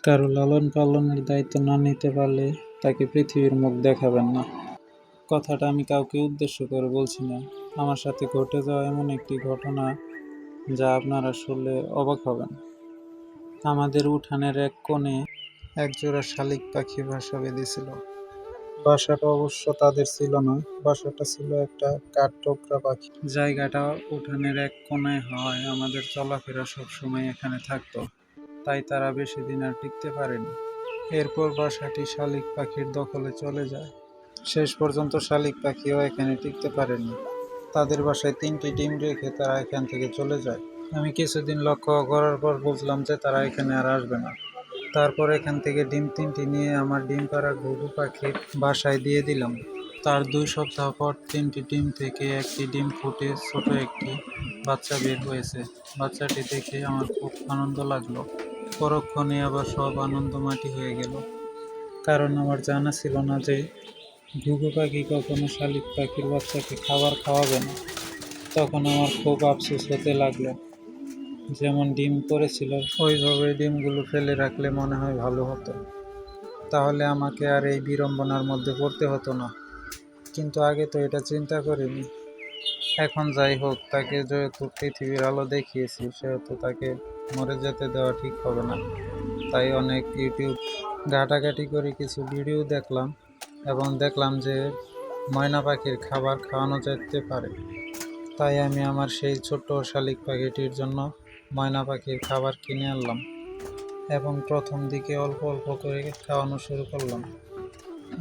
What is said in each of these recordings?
কারো লালন পালনের দায়িত্ব না নিতে পারলে তাকে পৃথিবীর মুখ দেখাবেন না। কথাটা আমি কাউকে উদ্দেশ্য করে বলছি না। আমার সাথে ঘটে যাওয়া এমন একটি ঘটনা যা আপনারা শুনলে অবাক হবেন। আমাদের উঠানের এক কোণে একজোড়া শালিক পাখি বাসা বেঁধেছিল। বাসাটা অবশ্য তাদের ছিল না, বাসাটা ছিল একটা কাঠঠোকরা পাখি। জায়গাটা উঠানের এক কোণায় হওয়ায় আমাদের চলাফেরা সবসময় এখানে থাকতো, তাই তারা বেশি দিন আর টিকতে পারেনি। এরপর বাসাটি শালিক পাখির দখলে চলে যায়। শেষ পর্যন্ত শালিক পাখিও এখানে টিকতে পারেনি। তাদের বাসায় 3টি ডিম রেখে তারা এখান থেকে চলে যায়। আমি কিছুদিন লক্ষ্য করার পর বুঝলাম যে তারা এখানে আর আসবে না। তারপর এখান থেকে ডিম 3টি নিয়ে আমার ডিম পাড়া ঘুঘু পাখির বাসায় দিয়ে দিলাম। তার 2 সপ্তাহ পর 3টি ডিম থেকে একটি ডিম ফুটে ছোট একটি বাচ্চা বের হয়েছে। বাচ্চাটি দেখে আমার খুব আনন্দ লাগলো। পরক্ষণে আবার সব আনন্দ মাটি হয়ে গেল, কারণ আমার জানা ছিল না যে ঘুঘু পাখি কখনো শালিক পাখির বাচ্চাকে খাবার খাওয়াবে না। তখন আমার খুব আফসোস হতে লাগলো। যেমন ডিম পড়েছিল ওইভাবে ডিমগুলো ফেলে রাখলে মনে হয় ভালো হতো, তাহলে আমাকে আর এই বিড়ম্বনার মধ্যে পড়তে হতো না। কিন্তু আগে তো এটা চিন্তা করিনি। এখন যাই হোক, তাকে যেহেতু পৃথিবীর আলো দেখিয়েছি, সেহেতু তাকে মরে যেতে দেওয়া ঠিক হবে না। তাই অনেক ইউটিউব ঘাটাঘাটি করে কিছু ভিডিও দেখলাম এবং দেখলাম যে ময়না পাখির খাবার খাওয়ানো যেতে পারে। তাই আমি আমার সেই ছোট্ট শালিক পাখিটির জন্য ময়না পাখির খাবার কিনে আনলাম এবং প্রথম দিকে অল্প অল্প করে খাওয়ানো শুরু করলাম।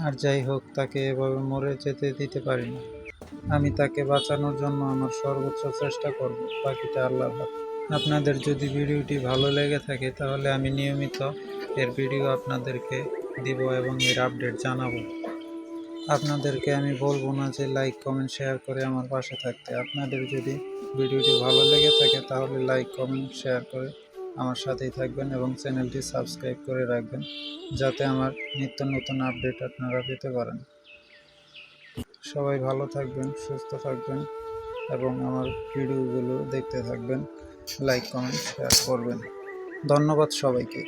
আর যাই হোক, তাকে এভাবে মরে যেতে দিতে পারি না। আমি তাকে বাঁচানোর জন্য আমার সর্বোচ্চ চেষ্টা করব। বাকিটা আল্লাহর হাতে। আপনাদের যদি ভিডিওটি ভালো লেগে থাকে তাহলে আমি নিয়মিত এর ভিডিও আপনাদেরকে দিব এবং এর আপডেট জানাবো। আপনাদেরকে আমি বলবো না যে লাইক কমেন্ট শেয়ার করে আমার পাশে থাকতে। আপনাদের যদি ভিডিওটি ভালো লেগে থাকে তাহলে লাইক কমেন্ট শেয়ার করে আমার সাথেই থাকবেন এবং চ্যানেলটি সাবস্ক্রাইব করে রাখবেন, যাতে আমার নিত্য নতুন আপডেট আপনারা পেতে পারেন। সবাই ভালো থাকবেন, সুস্থ থাকবেন এবং আমার ভিডিওগুলো দেখতে থাকবেন। লাইক কমেন্ট শেয়ার করবেন। ধন্যবাদ সবাইকে।